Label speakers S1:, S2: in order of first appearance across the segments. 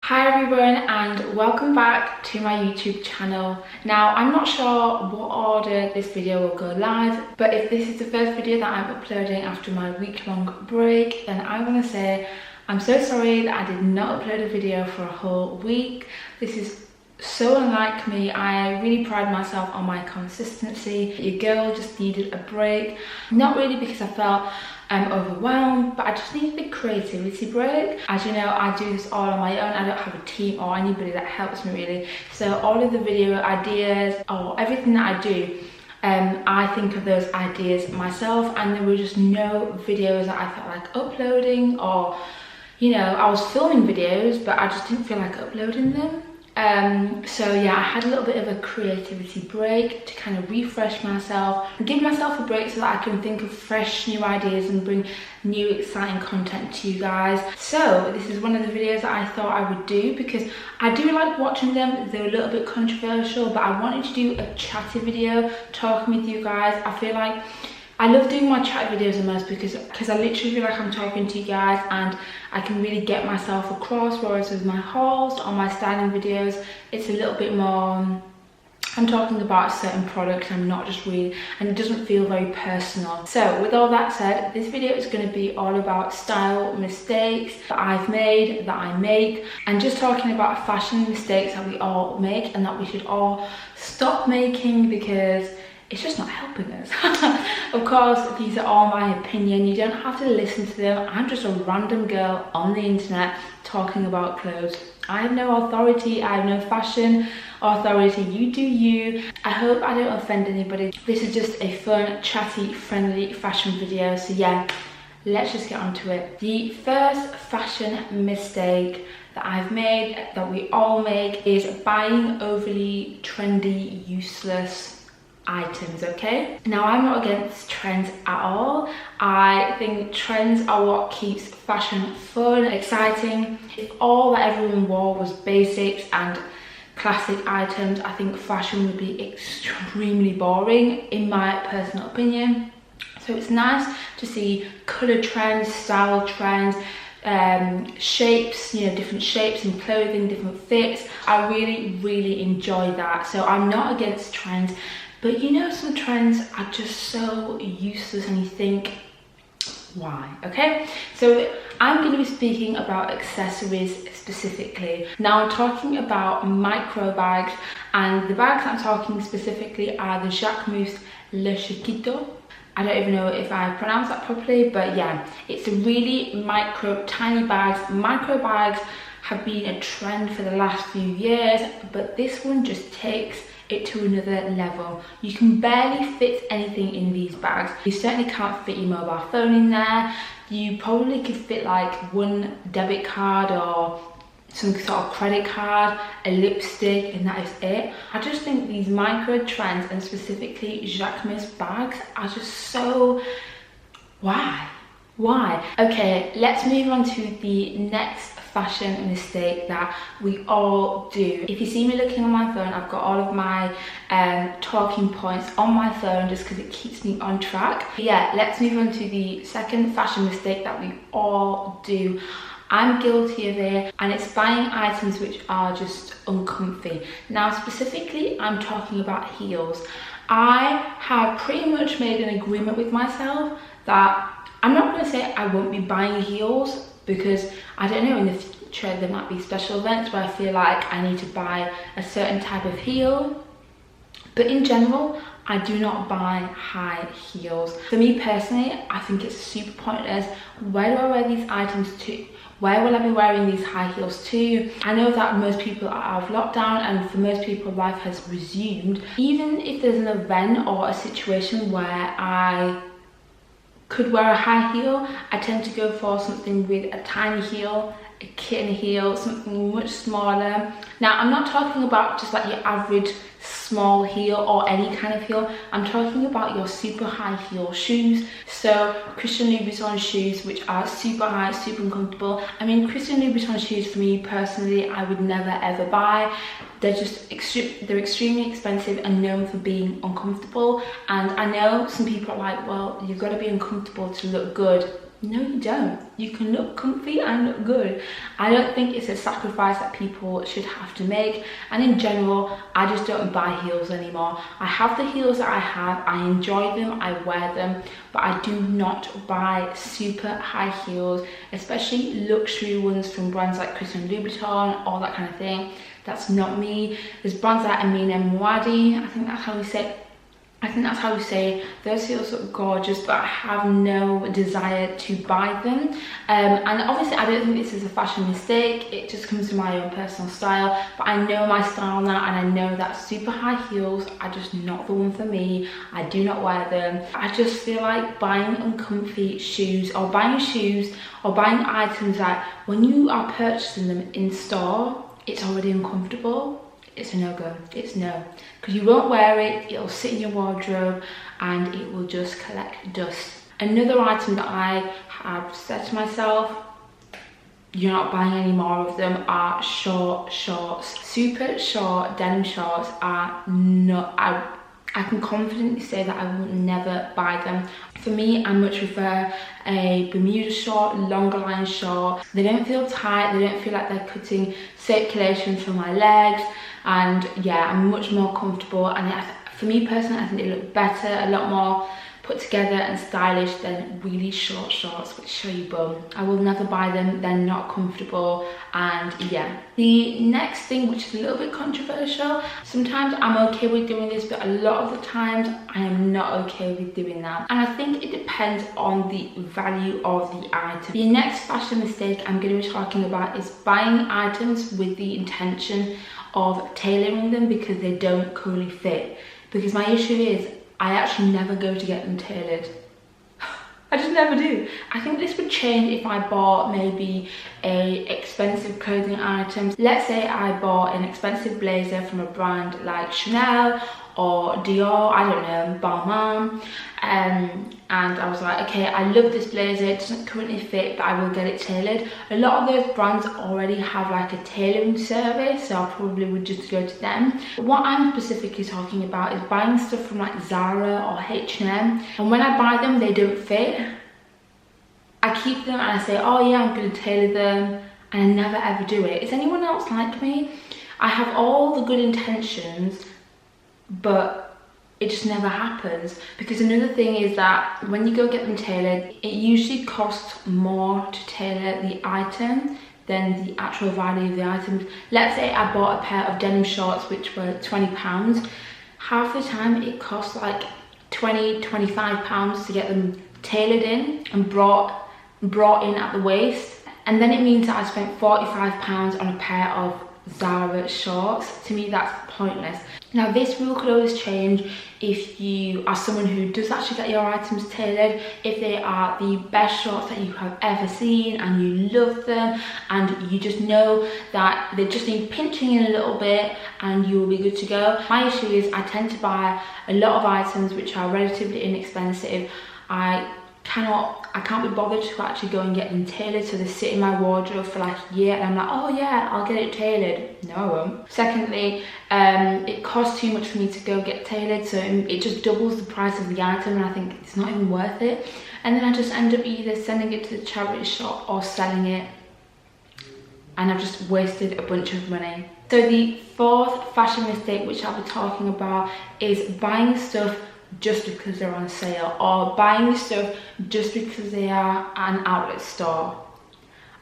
S1: Hi everyone and welcome back to my YouTube channel. Now I'm not sure what order this video will go live, but if this is the first video that I'm uploading after my week-long break, then I want to say I'm so sorry that I did not upload a video for a whole week. This is so unlike me. I really pride myself on my consistency. Your girl just needed a break, not really because I felt overwhelmed, but I just needed a creativity break. As you know, I do this all on my own. I don't have a team or anybody that helps me really. So all of the video ideas or everything that I do, I think of those ideas myself, and there were just no videos that I felt like uploading, or you know, I was filming videos but I just didn't feel like uploading them. So yeah, I had a little bit of a creativity break to kind of refresh myself and give myself a break so that I can think of fresh new ideas and bring new exciting content to you guys. So this is one of the videos that I thought I would do because I do like watching them. They're a little bit controversial, but I wanted to do a chatty video talking with you guys. I feel like I love doing my chat videos the most because I literally feel like I'm talking to you guys and I can really get myself across, whereas with my hauls or my styling videos, it's a little bit more, I'm talking about a certain product, I'm not just really, and it doesn't feel very personal. So with all that said, this video is going to be all about style mistakes that I've made, that I make, and just talking about fashion mistakes that we all make and that we should all stop making because it's just not helping us. Of course, these are all my opinion. You don't have to listen to them. I'm just a random girl on the internet talking about clothes. I have no authority. I have no fashion authority. You do you. I hope I don't offend anybody. This is just a fun, chatty, friendly fashion video. So yeah, let's just get onto it. The first fashion mistake that I've made, that we all make, is buying overly trendy, useless items. Okay, now I'm not against trends at all. I think trends are what keeps fashion fun, exciting. If all that everyone wore was basics and classic items, I think fashion would be extremely boring, in my personal opinion. So it's nice to see color trends, style trends, shapes, you know, different shapes in clothing, different fits. I really enjoy that. So I'm not against trends, but you know, some trends are just so useless and you think, why? Okay, so I'm going to be speaking about accessories specifically. Now I'm talking about micro bags, and the bags I'm talking specifically are the Jacquemus Le Chiquito. I don't even know if I pronounced that properly, but yeah, it's a really micro, tiny bags. Micro bags have been a trend for the last few years, but this one just takes it to another level. You can barely fit anything in these bags. You certainly can't fit your mobile phone in there. You probably could fit like one debit card or some sort of credit card, a lipstick, and that is it. I just think these micro trends, and specifically Jacquemus bags, are just so, why? Okay, let's move on to the next fashion mistake that we all do. If you see me looking on my phone, I've got all of my talking points on my phone just because it keeps me on track. But yeah, let's move on to the second fashion mistake that we all do. I'm guilty of it, and it's buying items which are just uncomfy. Now specifically, I'm talking about heels. I have pretty much made an agreement with myself that I'm not going to say I won't be buying heels, because I don't know, in the future there might be special events where I feel like I need to buy a certain type of heel. But in general, I do not buy high heels. For me personally, I think it's super pointless. Where do I wear these items to? Where will I be wearing these high heels to? I know that most people are out of lockdown, and for most people life has resumed. Even if there's an event or a situation where I could wear a high heel, I tend to go for something with a tiny heel, a kitten heel, something much smaller. Now I'm not talking about just like your average small heel or any kind of heel. I'm talking about your super high heel shoes. So Christian Louboutin shoes, which are super high, super uncomfortable. I mean, Christian Louboutin shoes for me personally, I would never ever buy. They're just extremely expensive and known for being uncomfortable. And I know some people are like, well, you've got to be uncomfortable to look good. No, you don't. You can look comfy and look good. I don't think it's a sacrifice that people should have to make. And in general, I just don't buy heels anymore. I have the heels that I have. I enjoy them. I wear them. But I do not buy super high heels, especially luxury ones from brands like Christian Louboutin, all that kind of thing. That's not me. There's brands like Amina Muaddi. I think that's how we say it. Those heels look gorgeous, but I have no desire to buy them. And obviously I don't think this is a fashion mistake, it just comes to my own personal style. But I know my style now, and I know that super high heels are just not the one for me. I do not wear them. I just feel like buying uncomfy shoes or buying items that when you are purchasing them in store, it's already uncomfortable. It's a no-go. It's no, because you won't wear it, it'll sit in your wardrobe and it will just collect dust. Another item that I have said to myself, you're not buying any more of them, are short shorts. Super short denim shorts are not, I can confidently say that I will never buy them. For me, I much prefer a Bermuda short, longer line short. They don't feel tight, they don't feel like they're cutting circulation from my legs. And yeah, I'm much more comfortable, and for me personally, I think they look better, a lot more put together and stylish than really short shorts which show you bum. I will never buy them, they're not comfortable. And yeah, the next thing, which is a little bit controversial, sometimes I'm okay with doing this, but a lot of the times I am not okay with doing that. And I think it depends on the value of the item. The next fashion mistake I'm going to be talking about is buying items with the intention of tailoring them because they don't currently fit. Because my issue is, I actually never go to get them tailored. I just never do. I think this would change if I bought maybe a expensive clothing item. Let's say I bought an expensive blazer from a brand like Chanel or Dior, I don't know, Balmain, and I was like, okay, I love this blazer, it doesn't currently fit, but I will get it tailored. A lot of those brands already have like a tailoring service, so I probably would just go to them. But what I'm specifically talking about is buying stuff from like Zara or H&M, and when I buy them, they don't fit. I keep them and I say, oh yeah, I'm going to tailor them, and I never ever do it. Is anyone else like me? I have all the good intentions, but it just never happens. Because another thing is that when you go get them tailored, it usually costs more to tailor the item than the actual value of the items. Let's say I bought a pair of denim shorts which were £20. Half the time it costs like £20–25 to get them tailored in and brought in at the waist, and then it means that I spent £45 on a pair of Zara shorts. To me, that's pointless. Now this rule could always change if you are someone who does actually get your items tailored, if they are the best shorts that you have ever seen and you love them and you just know that they just need pinching in a little bit and you will be good to go. My issue is I tend to buy a lot of items which are relatively inexpensive. I can't be bothered to actually go and get them tailored, so they sit in my wardrobe for like a year and I'm like, oh yeah, I'll get it tailored. No, I won't. Secondly, it costs too much for me to go get tailored, so it just doubles the price of the item and I think it's not even worth it. And then I just end up either sending it to the charity shop or selling it, and I've just wasted a bunch of money. So the fourth fashion mistake which I'll be talking about is buying stuff just because they're on sale, or buying stuff just because they are an outlet store.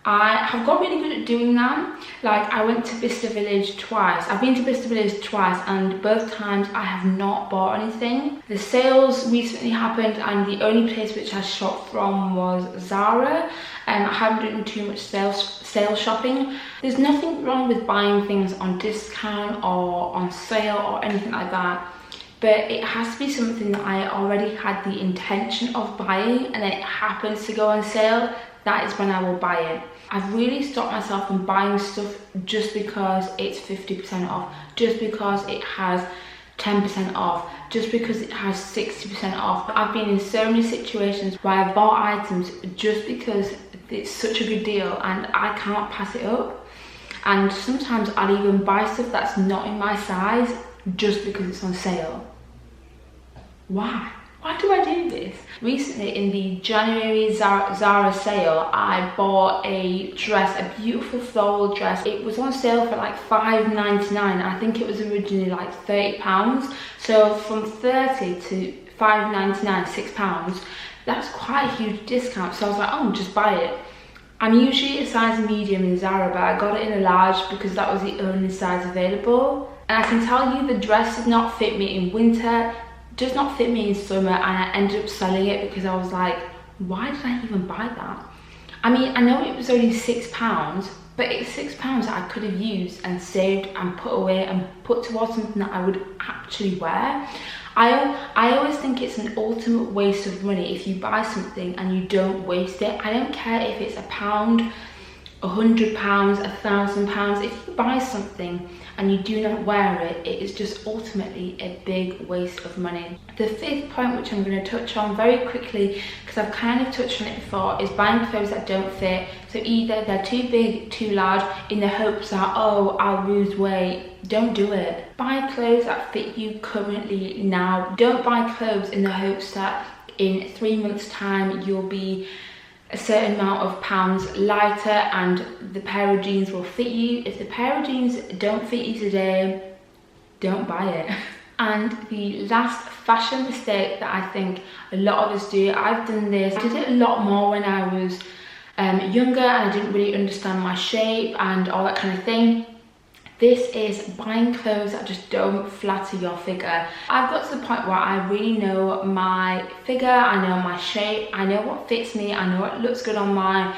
S1: I have got really good at doing that. Like, I went to Bicester Village twice. I've been to Bicester Village twice, and both times I have not bought anything. The sales recently happened and the only place which I shopped from was Zara, and I haven't done too much sale shopping. There's nothing wrong with buying things on discount or on sale or anything like that, but it has to be something that I already had the intention of buying and then it happens to go on sale. That is when I will buy it. I've really stopped myself from buying stuff just because it's 50% off, just because it has 10% off, just because it has 60% off. I've been in so many situations where I've bought items just because it's such a good deal and I can't pass it up. And sometimes I'll even buy stuff that's not in my size just because it's on sale. Why why do I do this? Recently in the January Zara sale, I bought a dress, a beautiful floral dress. It was on sale for like £5.99. I think it was originally like £30. So from 30 to £5.99, £6, that's quite a huge discount. So I was like, oh, just buy it. I'm usually a size medium in Zara, but I got it in a large because that was the only size available. And I can tell you the dress did not fit me in winter, does not fit me in summer, and I ended up selling it because I was like, why did I even buy that? I mean, I know it was only £6, but it's £6 that I could have used and saved and put away and put towards something that I would actually wear. I always think it's an ultimate waste of money if you buy something and you don't waste it. I don't care if it's £1, £100, £1,000. If you buy something and you do not wear it, it is just ultimately a big waste of money. The fifth point, which I'm going to touch on very quickly because I've kind of touched on it before, is buying clothes that don't fit. So either they're too big, too large, in the hopes that, oh, I'll lose weight. Don't do it. Buy clothes that fit you currently now. Don't buy clothes in the hopes that in 3 months' time you'll be a certain amount of pounds lighter and the pair of jeans will fit you. If the pair of jeans don't fit you today, don't buy it. And the last fashion mistake that I think a lot of us do, I've done this, I did it a lot more when I was younger and I didn't really understand my shape and all that kind of thing. This is buying clothes that just don't flatter your figure. I've got to the point where I really know my figure, I know my shape, I know what fits me, I know what looks good on my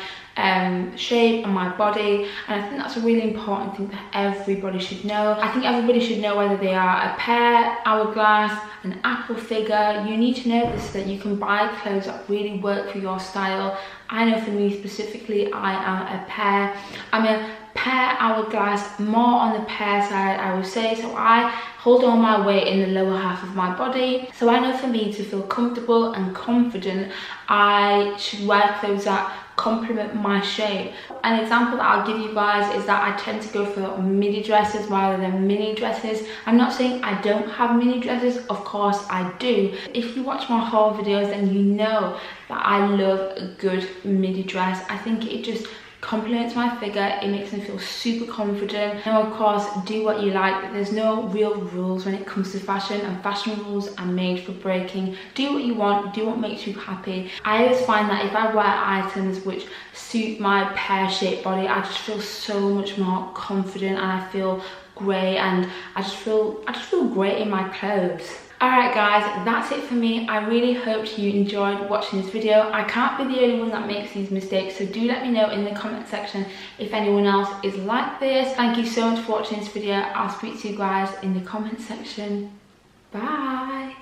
S1: shape and my body, and I think that's a really important thing that everybody should know. I think everybody should know whether they are a pear, hourglass, an apple figure. You need to know this so that you can buy clothes that really work for your style. I know for me specifically, I am a pear. I'm a pear hourglass, more on the pear side I would say, so I hold all my weight in the lower half of my body. So I know for me to feel comfortable and confident, I should wear clothes that complement my shape. An example that I'll give you guys is that I tend to go for midi dresses rather than mini dresses. I'm not saying I don't have mini dresses, of course I do. If you watch my haul videos then you know that I love a good midi dress. I think it just complements my figure, it makes me feel super confident. Now of course, do what you like, but there's no real rules when it comes to fashion, and fashion rules are made for breaking. Do what you want, do what makes you happy. I always find that if I wear items which suit my pear-shaped body, I just feel so much more confident and I feel great, and I just feel great in my clothes. Alright guys, that's it for me. I really hope you enjoyed watching this video. I can't be the only one that makes these mistakes, so do let me know in the comment section if anyone else is like this. Thank you so much for watching this video. I'll speak to you guys in the comment section. Bye!